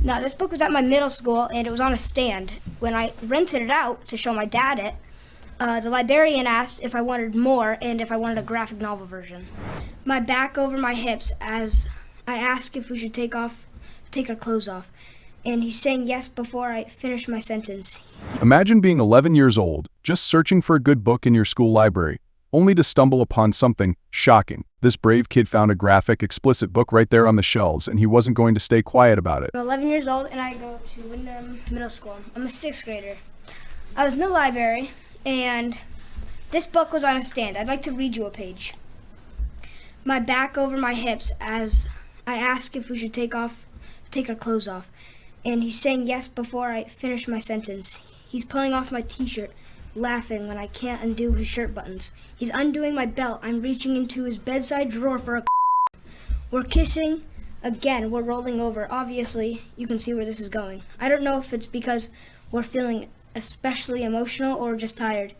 Now, this book was at my middle school, and it was on a stand. When I rented it out to show my dad it, the librarian asked if I wanted more and if I wanted a graphic novel version. My back over my hips as I asked if we should take our clothes off, and he's saying yes before I finish my sentence. Imagine being 11 years old, just searching for a good book in your school library, only to stumble upon something shocking. This brave kid found a graphic, explicit book right there on the shelves, and he wasn't going to stay quiet about it. I'm 11 years old, and I go to Wyndham Middle School. I'm a 6th grader. I was in the library, and this book was on a stand. I'd like to read you a page. My back over my hips as I ask if we should take our clothes off, and he's saying yes before I finish my sentence. He's pulling off my t-shirt, laughing when I can't undo his shirt buttons. He's undoing my belt. I'm reaching into his bedside drawer for a We're kissing again. We're rolling over. Obviously, you can see where this is going. I don't know if it's because we're feeling especially emotional or just tired,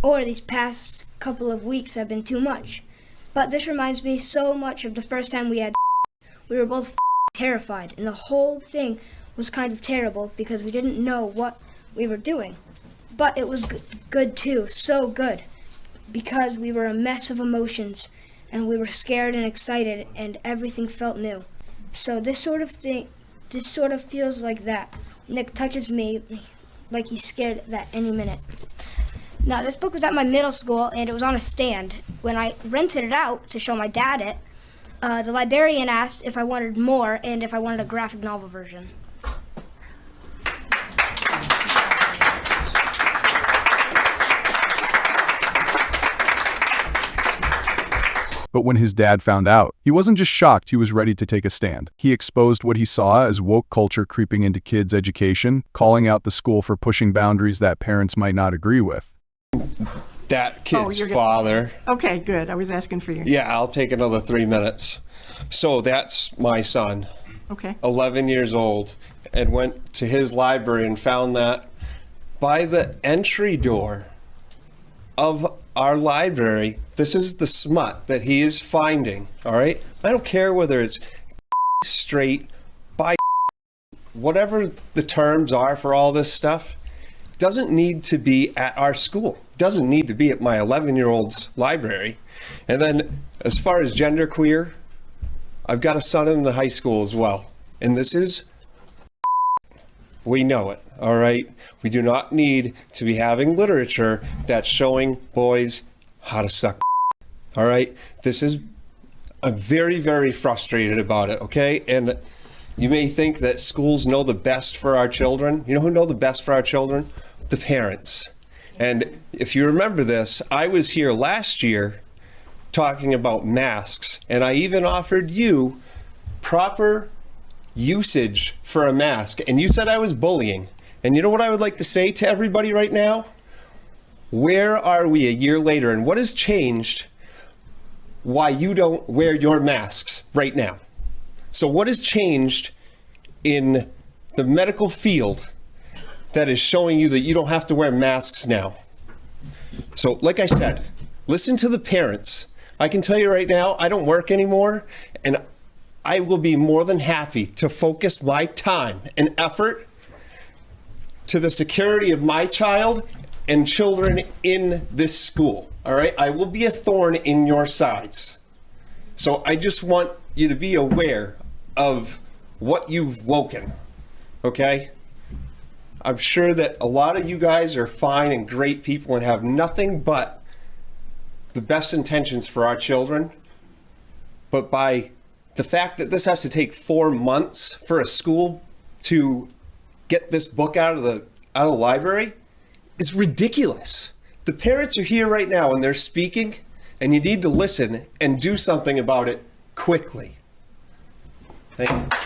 or these past couple of weeks have been too much. But this reminds me so much of the first time we had We were both terrified, and the whole thing was kind of terrible because we didn't know what we were doing. But it was good too, so good, because we were a mess of emotions, and we were scared and excited, and everything felt new. So this sort of feels like that. Nick touches me like he's scared that any minute. Now, this book was at my middle school, and it was on a stand. When I rented it out to show my dad it, the librarian asked if I wanted more and if I wanted a graphic novel version. But when his dad found out, he wasn't just shocked, he was ready to take a stand. He exposed what he saw as woke culture creeping into kids' education, calling out the school for pushing boundaries that parents might not agree with. That kid's father. Okay, good. I was asking for you. Yeah, I'll take another 3 minutes. So that's my son. Okay. 11 years old, and went to his library and found that by the entry door of our library, this is the smut that he is finding, all right? I don't care whether it's straight, bi, whatever the terms are for all this stuff, doesn't need to be at our school. Doesn't need to be at my 11-year-old's library. And then as far as genderqueer, I've got a son in the high school as well. And this is, we know it, all right? We do not need to be having literature that's showing boys how to suck, all right? I'm very, very frustrated about it, okay? And you may think that schools know the best for our children. You know who know the best for our children? The parents. And if you remember this, I was here last year talking about masks, and I even offered you proper usage for a mask, and you said I was bullying. And you know what I would like to say to everybody right now? Where are we a year later, and what has changed why you don't wear your masks right now? So what has changed in the medical field that is showing you that you don't have to wear masks now? So like I said, listen to the parents. I can tell you right now, I don't work anymore, and I will be more than happy to focus my time and effort to the security of my child and children in this school, all right? I will be a thorn in your sides. So I just want you to be aware of what you've woken, okay? I'm sure that a lot of you guys are fine and great people and have nothing but the best intentions for our children. But by the fact that this has to take 4 months for a school to get this book out of the library is ridiculous. The parents are here right now and they're speaking, and you need to listen and do something about it quickly. Thank you.